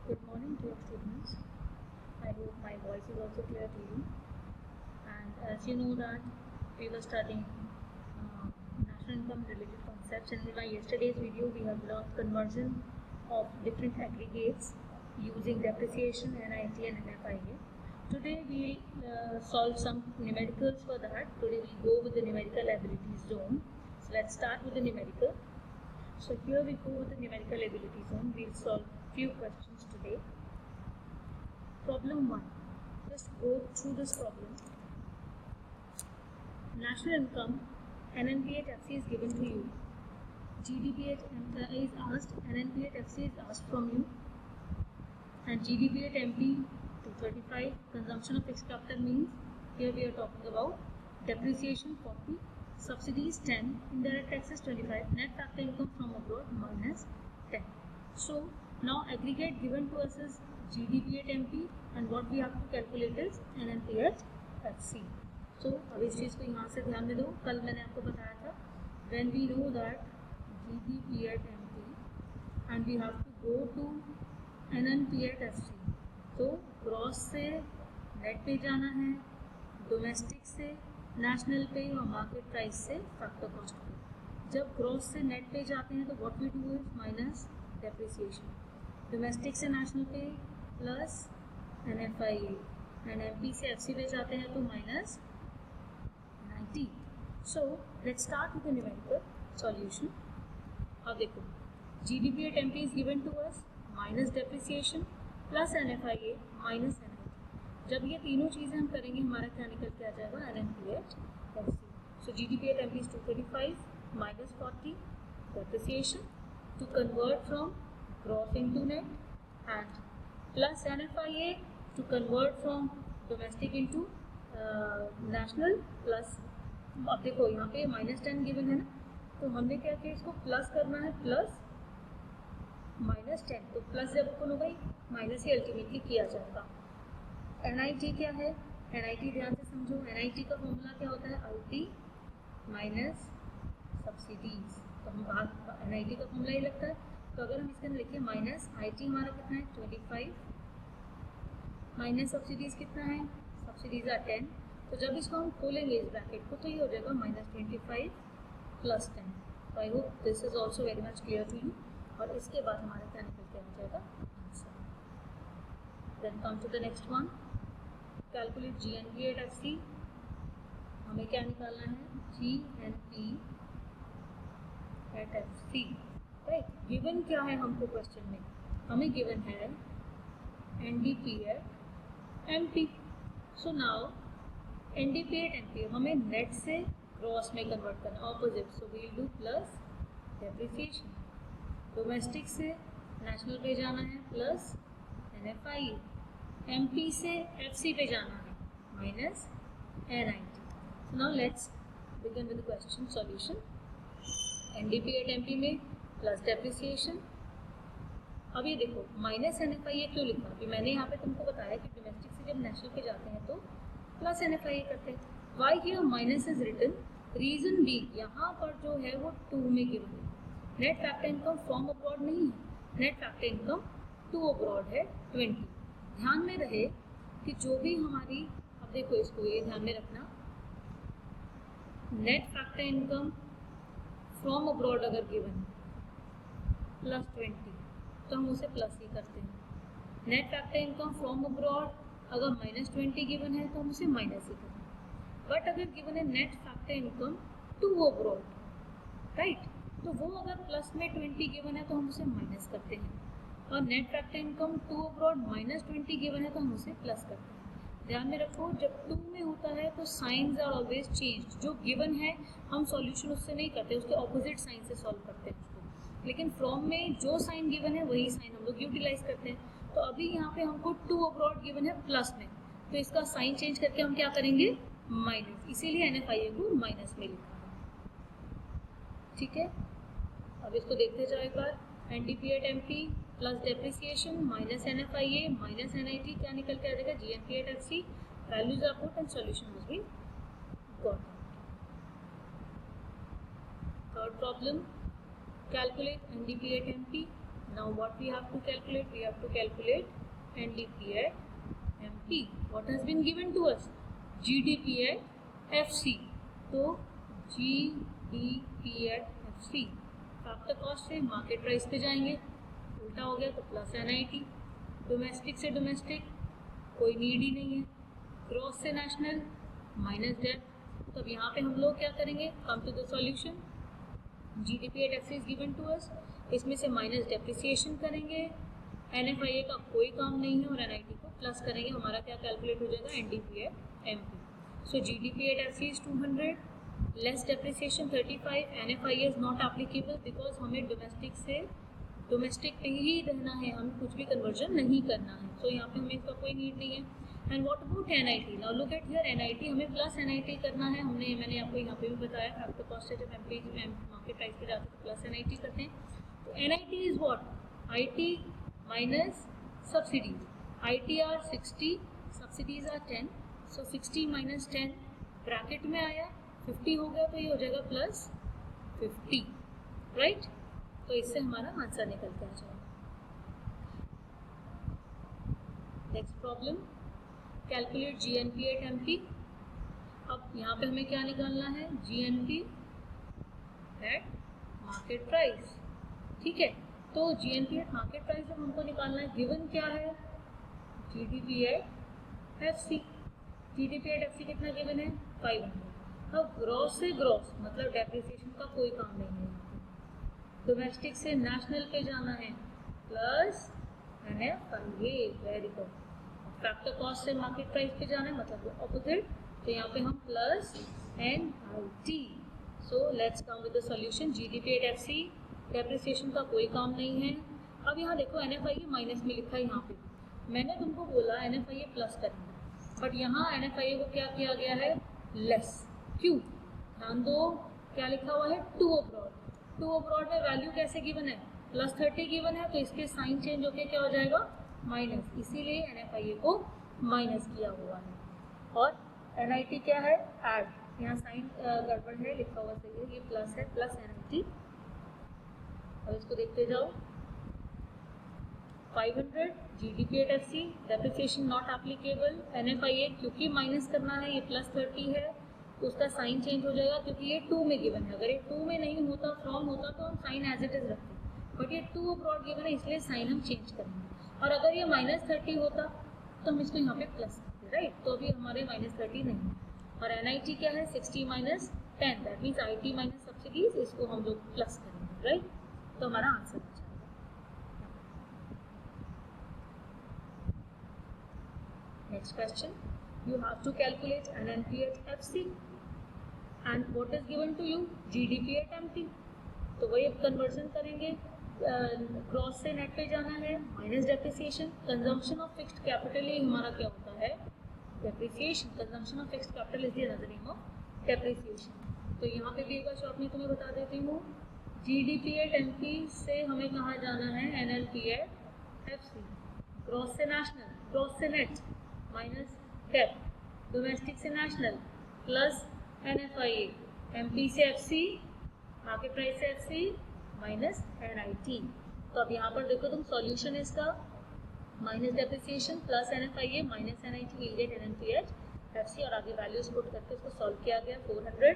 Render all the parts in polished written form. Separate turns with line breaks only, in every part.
Good morning, dear students. I hope my voice is also clear to you. And as you know that we were studying national income related concepts, and in my yesterday's video we have learned conversion of different aggregates using depreciation, NIT and NFIA. Today we solve some numericals for that. Today we go with the numerical ability zone. So let's start with the numerical. So here we go with the numerical ability zone. We'll solve few questions today. Problem 1. Just go through this problem. National income, NNP at FC is given to you. GDP at is asked, NNP at FC is asked from you. And GDP at MP 235. Consumption of fixed capital means, here we are talking about depreciation 40, subsidies 10, indirect taxes 25, net factor income from abroad minus 10. So now aggregate given to us is GDP at MP and what we have to calculate is NNP at FC. So अब इस चीज़ को यहाँ से ध्यान में दो. कल मैंने आपको बताया था when we know that GDP at MP and we have to go to NNP at FC, तो ग्रॉस से नेट पे जाना है, डोमेस्टिक से नेशनल पे और मार्केट प्राइस से फैक्टर कॉस्ट पे. जब ग्रॉस से नेट पे जाते हैं तो what we do is minus depreciation, domestic से नेशनल पे प्लस NFIA एंड MP से FC पे जाते हैं तो minus 90. So let's start with the numerical solution. अब देखो GDP at MP is given to us minus depreciation plus NFIA minus NIT. जब ये तीनों चीज़ें हम करेंगे हमारा क्या निकल के आ जाएगा NNP at FC. So GDP at MP is 235 minus 40 depreciation to convert from gross into net and plus NFIA to convert from domestic into national plus. अब देखो यहाँ पे -10 गिवन है ना, तो हमने क्या किया, इसको प्लस करना है प्लस -10. तो प्लस जब ओपन होगा माइनस ही अल्टीमेटली किया जाएगा. NIT क्या है, NIT ध्यान से समझो. NIT का फॉर्मूला क्या होता है, IT माइनस सब्सिडीज. तो हम बाहर NIT का फॉर्मूला ही लगता है. तो अगर हम इसके अंदर लिखिए माइनस IT हमारा कितना है 25 माइनस सब्सिडीज कितना है, सब्सिडीज आर 10. तो जब इसको हम खोलेंगे इस ब्रैकेट को तो ये हो जाएगा -25 प्लस 10. तो I hope this is also very much clear to you. और इसके बाद हमारा क्या निकल के आ जाएगा answer. Then come to the next one. Calculate GNP at FC. हमें क्या निकालना है, GNP at FC. Right, given क्या है हमको क्वेश्चन में, हमें गिवन है NDP at MP. So now NDP at MP हमें नेट से ग्रॉस में कन्वर्ट करना, opposite. So we will do plus depreciation. Domestic से नेशनल पे जाना है प्लस NFIA. MP से FC पे जाना है minus NIT. So now let's begin with the question solution. NDP at MP में प्लस डेप्रिसिएशन. अब ये देखो माइनस NFIA क्यों लिखा, अभी मैंने यहाँ पे तुमको बताया कि डोमेस्टिक से जब नेशनल पे जाते हैं तो प्लस NFIA करते हैं. Why here minus is written, reason be यहाँ पर जो है वो 2 में गिवन है. Net factor income from abroad नहीं है, net factor income to abroad है 20. ध्यान में रहे कि जो भी हमारी, अब देखो इसको ये ध्यान में रखना, net factor income from abroad अगर गिवन है प्लस 20 तो हम उसे प्लस ही करते हैं. Net factor income from abroad अगर -20 गिवन है तो हम उसे माइनस ही करते हैं. बट अगर गिवन है net factor income to abroad, right, तो वो अगर प्लस में 20 गिवन है तो हम उसे माइनस करते हैं. और net factor income to abroad -20 given है तो हम उसे प्लस करते हैं. ध्यान में रखो जब 2 में होता है तो साइंस आर ऑलवेज चेंज. जो गिवन है हम सॉल्यूशन उससे नहीं करते, उसके ऑपोजिट साइन से सॉल्व करते हैं उसको. लेकिन फ्रॉम में जो साइन गिवन है वही साइन हम लोग यूटिलाइज करते हैं. तो अभी यहाँ पे हमको 2 अब्रॉड गिवन है प्लस में, तो इसका साइन चेंज करके हम क्या करेंगे, माइनस. इसीलिए NFIA को माइनस में लिखा है. ठीक है, अब इसको देखते जाओ एक बार. NDP at MP plus depreciation minus NFIA minus NIT क्या निकल के आ जाएगा, GNP at FC. Values are put and solution must be got. Third problem, calculate NDP at MP. Now what we have to calculate? We have to calculate NDP at MP. What has been given to us? GDP at FC. तो GDP at FC factor cost से market price पे जाएंगे, उल्टा हो गया तो plus NIT. Domestic से domestic कोई नीड ही नहीं है, ग्रॉस से नेशनल माइनस डेट. तो अब यहाँ पे हम लोग क्या करेंगे? Come to the solution. GDP at FC is given to us, इसमें से माइनस डेप्रिसिएशन करेंगे, NFIA का कोई काम नहीं है और NIT को प्लस करेंगे. हमारा क्या कैलकुलेट हो जाएगा? NDP at MP. So GDP at FC is 200, less depreciation 35. NFIA is not applicable because हमें डोमेस्टिक से डोमेस्टिक पे ही रहना है, हमें कुछ भी कन्वर्जन नहीं करना है. तो यहाँ पे हमें इसका कोई नीड नहीं है. And what about NIT? Now look at here, NIT हमें प्लस NIT करना है. मैंने आपको यहाँ पे भी बताया, फैक्टर कॉस्ट से जब MP मार्केट प्राइस पे जाते हैं तो प्लस NIT करते हैं. तो NIT is what? IT minus subsidies. IT are 60, subsidies are 10. So 60 minus 10 bracket में आया, 50 हो गया तो ये हो जाएगा प्लस 50, राइट? तो इससे हमारा आंसर निकल के आ जाएगा. Next problem, calculate GNP at MP. अब यहाँ पे हमें क्या निकालना है? GNP at market price. ठीक है, तो GNP at मार्केट प्राइस जब हमको निकालना है, गिवन क्या है? GDP at FC. GDP at FC कितना गिवन है? 500. अब ग्रॉस से ग्रॉस मतलब डेप्रिसिएशन का कोई काम नहीं है. डोमेस्टिक से नेशनल पे जाना है, plus NFIA. Very good. Factor cost से मार्केट प्राइस पे जाना है, मतलब ऑपोजिट. तो यहाँ पे हम plus NIT. So let's come with the solution. GDP at FC, depreciation का कोई काम नहीं है. अब यहाँ देखो NFIA माइनस में लिखा है. यहाँ पे मैंने तुमको बोला NFIA प्लस करना, बट यहाँ NFIA को क्या किया गया है? लेस. क्यों? ध्यान दो, क्या लिखा हुआ है? To abroad. टू अब्रॉड में वैल्यू कैसे गिवन है? प्लस 30 गिवन है, तो इसके साइन चेंज होके क्या हो जाएगा? माइनस. इसीलिए NFIA को माइनस किया हुआ है. और NIT क्या है? ऐड. यहाँ साइन गड़बड़ है, लिखा हुआ सही है, ये प्लस है, प्लस NIT. अब इसको देखते जाओ. 500 GDP at FC, depreciation not applicable. NFIA क्योंकि माइनस करना है, ये प्लस 30 है, तो उसका साइन चेंज हो जाएगा क्योंकि ये 2 में गिवन है. अगर ये 2 में नहीं होता, फ्रॉम होता, तो हम साइन एज इट इज रखते, बट ये 2 अब्रॉड गिवन है, इसलिए साइन हम चेंज करेंगे. और अगर ये माइनस 30 होता तो हम इसको यहाँ पे प्लस करते, राइट? तो अभी हमारे माइनस 30 नहीं है. और NIT क्या है? 60 minus 10, that means IT minus subsidies, इसको हम लोग प्लस करेंगे, राइट? तो हमारा आंसर आ जाएगा. Next question, you have to calculate NNP at FC and what is given to you? GDP at MP. तो वही अब कन्वर्जन करेंगे, क्रॉस से नेट पे जाना है, minus depreciation. Consumption of fixed capital, ये हमारा क्या होता है? Depreciation. Consumption of fixed capital is the another name of depreciation. तो यहाँ पे भी एक बार शॉर्ट में तुम्हें बता देती हूँ. GDP at MP से हमें कहाँ जाना है? NNP at FC. क्रॉस से नेशनल, क्रॉस से नेट माइनस डेट, डोमेस्टिक से नेशनल प्लस NFIA, MP से FC, मार्केट प्राइस से FC माइनस NIT. तो अब यहाँ पर देखो तुम, सॉल्यूशन इसका minus depreciation plus NFIA minus NIT will get NNP at FC. और आगे वैल्यूज पुट करके इसको सॉल्व किया गया. 400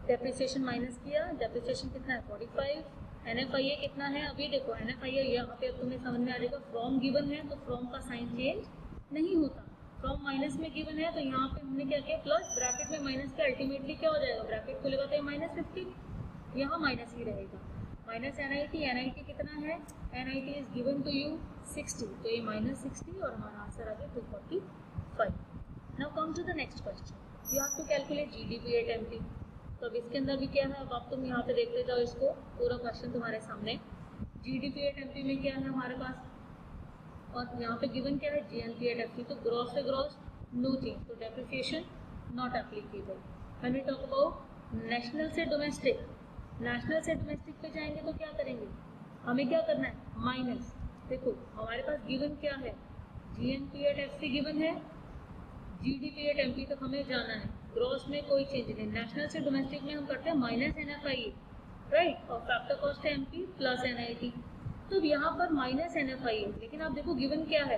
डेप्रिसिएशन माइनस किया, डेप्रिसिएशन कितना है? 45. NFIA कितना है? अभी देखो NFIA यहाँ पे तुम्हें समझ में आ जाएगा. फ्रॉम गिवन है तो फ्रॉम का साइन चेंज नहीं होता. फ्रॉम माइनस में गिवन है तो यहाँ पे हमने क्या किया? प्लस. ब्रैकेट में माइनस का अल्टीमेटली क्या हो जाएगा? ब्रैकेट खुलेगा तो माइनस 50, यहाँ माइनस ही रहेगा. माइनस NIT कितना है? NIT is given to you 60, तो ये माइनस 60 और हमारा आंसर आ गया 245. Now come to the next question. You have to calculate GDP at MP. तो अब इसके अंदर भी क्या है? अब आप तुम यहाँ पे देखते जाओ इसको, पूरा क्वेश्चन तुम्हारे सामने. GDP at MP में क्या है हमारे पास? और यहाँ पे गिवन क्या है? GNP at FC. तो ग्रॉस से ग्रॉस नो चेंज, तो depreciation not applicable. When we talk about national से डोमेस्टिक, नेशनल से डोमेस्टिक पे जाएंगे तो क्या करेंगे? हमें क्या करना है? माइनस. देखो हमारे पास गिवन क्या है? GNP at FC गिवन है, GDP at MP तक हमें जाना है. ग्रॉस में कोई चेंज नहीं. नेशनल से डोमेस्टिक में हम करते हैं माइनस NFIA, राइट? और फैक्टर कॉस्ट है MP प्लस NIT. तो यहाँ पर माइनस NFI है, लेकिन आप देखो गिवन क्या है,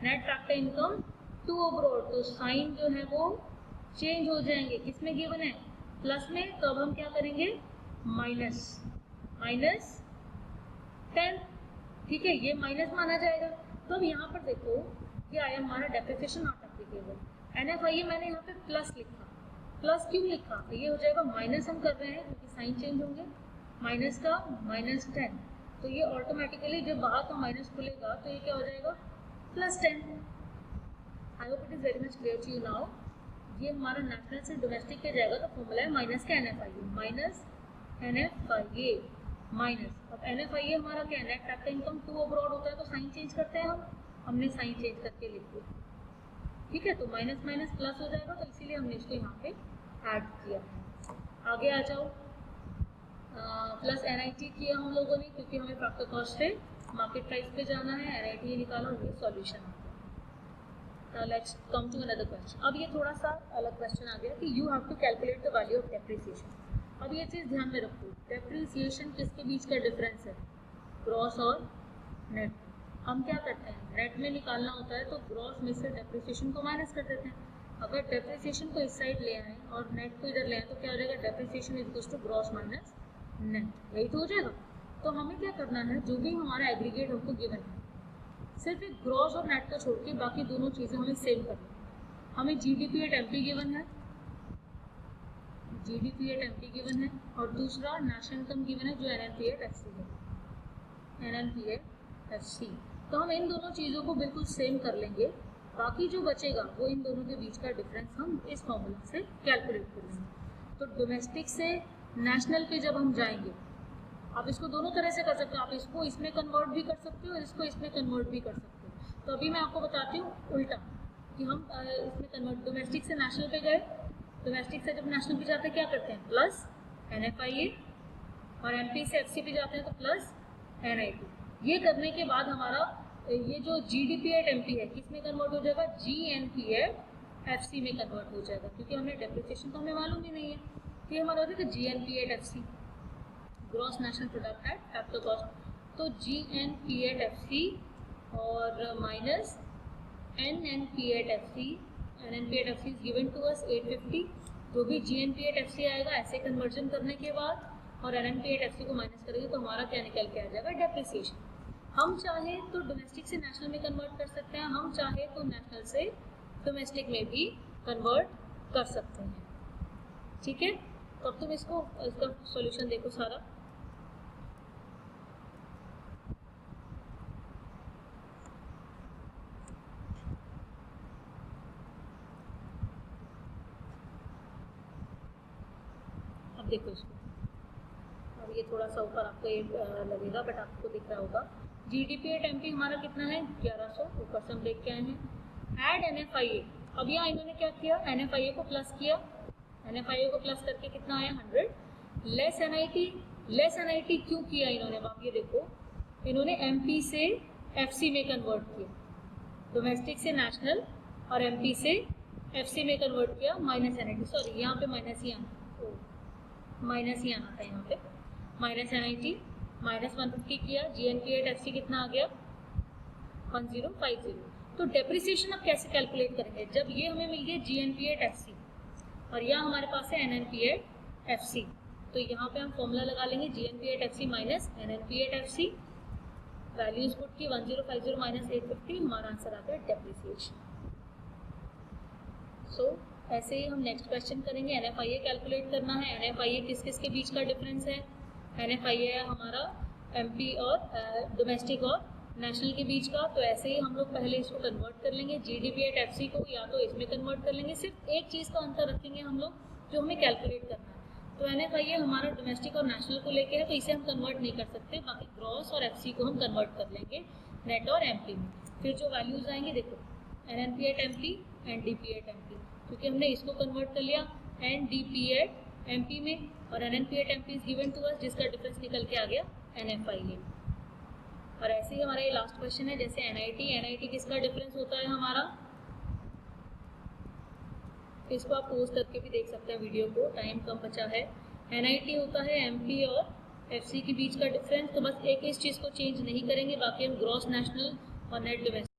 net factor income to abroad, तो साइन जो है वो चेंज हो जाएंगे, किसमें गिवन है, प्लस में, तो अब हम क्या करेंगे, माइनस 10, ठीक है, ये माइनस माना जाएगा। तो अब यहाँ पर देखो क्या है हमारा डेप्रिसिएशन नॉट एप्लीकेबल, NFI मैंने यहाँ पे प्लस लिखा, प्लस क्यों लिखा, ये हो जाएगा माइनस हम कर रहे हैं क्योंकि साइन चेंज होंगे, माइनस का -10, तो ये ऑटोमेटिकली जब बाहर का माइनस खुलेगा तो ये क्या हो जाएगा, +10। I hope it is very much clear to you now. ये हमारा नेशनल से डोमेस्टिक पे जाएगा तो फॉर्मूला है माइनस का NFI, माइनस NFI माइनस, अब NFI हमारा क्या है, net factor income to abroad होता है तो साइन चेंज करते हैं हमने साइन चेंज करके लिख दिया, ठीक है, तो माइनस माइनस प्लस हो जाएगा, तो इसीलिए हमने इसको यहाँ पे ऐड किया। आगे आ जाओ, प्लस NIT किया हम लोगों ने क्योंकि हमें फैक्टर कॉस्ट से मार्केट प्राइस पे जाना है, NIT निकाला, ये सॉल्यूशन आ गया। Let's come to another question. अब ये थोड़ा सा अलग क्वेश्चन आ गया कि you have to calculate the value of depreciation. अब ये चीज़ ध्यान में रखो, डेप्रिसिएशन किसके बीच का डिफरेंस है, ग्रॉस और नेट। हम क्या करते हैं, नेट में निकालना होता है तो ग्रॉस में से डेप्रिसिएशन को माइनस कर देते हैं। अगर डेप्रिसिएशन को इस साइड ले आए और नेट को इधर ले आए तो क्या हो जाएगा, depreciation equals to gross minus net, यही तो हो जाएगा। तो हमें क्या करना है, जो भी हमारा एग्रीगेट हमको गिवन है, सिर्फ एक ग्रॉस और नेट का छोड़ के बाकी दोनों चीज़ें हमें सेम करनी है। हमें GDP एट MP गिवन है, GDP एट MP गिवन है, और दूसरा नेशनल इनकम गिवन है जो NNP एट FC है, NNP एट FC। तो हम इन दोनों चीज़ों को बिल्कुल सेम कर लेंगे, बाकी जो बचेगा वो इन दोनों के बीच का डिफरेंस हम इस फॉर्मूला से कैलकुलेट कर लेंगे। तो डोमेस्टिक से नेशनल पे जब हम जाएंगे, आप इसको दोनों तरह से कर सकते हो, आप इसको इसमें कन्वर्ट भी कर सकते हो और इसको इसमें कन्वर्ट भी कर सकते हो। तो अभी मैं आपको बताती हूँ उल्टा कि हम इसमें कन्वर्ट, डोमेस्टिक से नेशनल पे गए, डोमेस्टिक से जब नेशनल पे जाते हैं क्या करते हैं, प्लस NFI, और MP से FC पे जाते हैं तो प्लस NIT। ये करने के बाद हमारा ये जो GDP एट MP है किस में कन्वर्ट हो जाएगा, GNP एट FC में कन्वर्ट हो जाएगा, क्योंकि हमें डेप्रिसिएशन तो हमें मालूम ही नहीं है, तो ये हमारा हो जाएगा GNP at FC, gross national product at factor cost. तो GNP एट FC और minus NNP at FC, NNP at FC is given to us 850, जो भी GNP एट FC आएगा ऐसे कन्वर्जन करने के बाद और NNP एट FC को माइनस करेंगे तो हमारा क्या निकल के आ जाएगा, डेप्रिसिएशन। हम चाहे तो डोमेस्टिक से नेशनल में कन्वर्ट कर सकते हैं, हम चाहे तो नेशनल से डोमेस्टिक में भी कन्वर्ट कर सकते हैं, ठीक है। तो अब तुम इसका सॉल्यूशन देखो सारा। अब देखो इसको, अब ये थोड़ा सा ऊपर आपको ये लगेगा बट आपको दिख रहा होगा, GDP एट MP हमारा कितना है 1100, ऊपर से हम देख के आए हैं। ऐड NFIA, अब यहाँ इन्होंने क्या किया, NFIA को प्लस किया, NFIA को प्लस करके कितना आया 100, लेस NIT क्यों किया इन्होंने, आप ये देखो, इन्होंने MP से FC में कन्वर्ट किया, डोमेस्टिक से नेशनल और MP से FC में कन्वर्ट किया, माइनस NIT, सॉरी यहाँ पे माइनस ही आना था, यहाँ पे माइनस NIT, माइनस 150 किया, GNP एट FC कितना आ गया 1050। तो डेप्रिसिएशन अब कैसे कैलकुलेट करेंगे, जब ये हमें मिल गया GNP एट FC और यहाँ हमारे पास है NNP एट FC, तो यहाँ पे हम फॉर्मूला लगा लेंगे GNP at FC minus NNP at FC, values put की 1050 माइनस 850, हमारा आंसर आ गया डेप्रिसिएशन। सो ऐसे ही हम नेक्स्ट क्वेश्चन करेंगे, NFIA कैलकुलेट करना है। NFIA किस किस के बीच का डिफरेंस है, NFIA है हमारा MP और डोमेस्टिक और नेशनल के बीच का, तो ऐसे ही हम लोग पहले इसको कन्वर्ट कर लेंगे, GDP एट FC को या तो इसमें कन्वर्ट कर लेंगे, सिर्फ एक चीज़ का अंतर रखेंगे हम लोग जो हमें कैलकुलेट करना है। तो NFIA हमारा डोमेस्टिक और नेशनल को लेके है तो इसे हम कन्वर्ट नहीं कर सकते, बाकी ग्रॉस और FC को हम कन्वर्ट कर लेंगे नेट और MP में। फिर जो वैल्यूज आएंगे देखो, NNP at MP, NDP at MP, क्योंकि हमने इसको कन्वर्ट कर लिया NDP एट MP में, और NNP at MP is given to us, जिसका डिफरेंस निकल के आ गया NFIA। और ऐसे ही हमारा ये लास्ट क्वेश्चन है, जैसे NIT किसका डिफरेंस होता है हमारा, इसको आप पोज करके भी देख सकते हैं वीडियो को, टाइम कम बचा है। NIT होता है MP और FC के बीच का डिफरेंस, तो बस एक इस चीज़ को चेंज नहीं करेंगे, बाकी हम ग्रॉस नेशनल और नेट डोमेस्टिक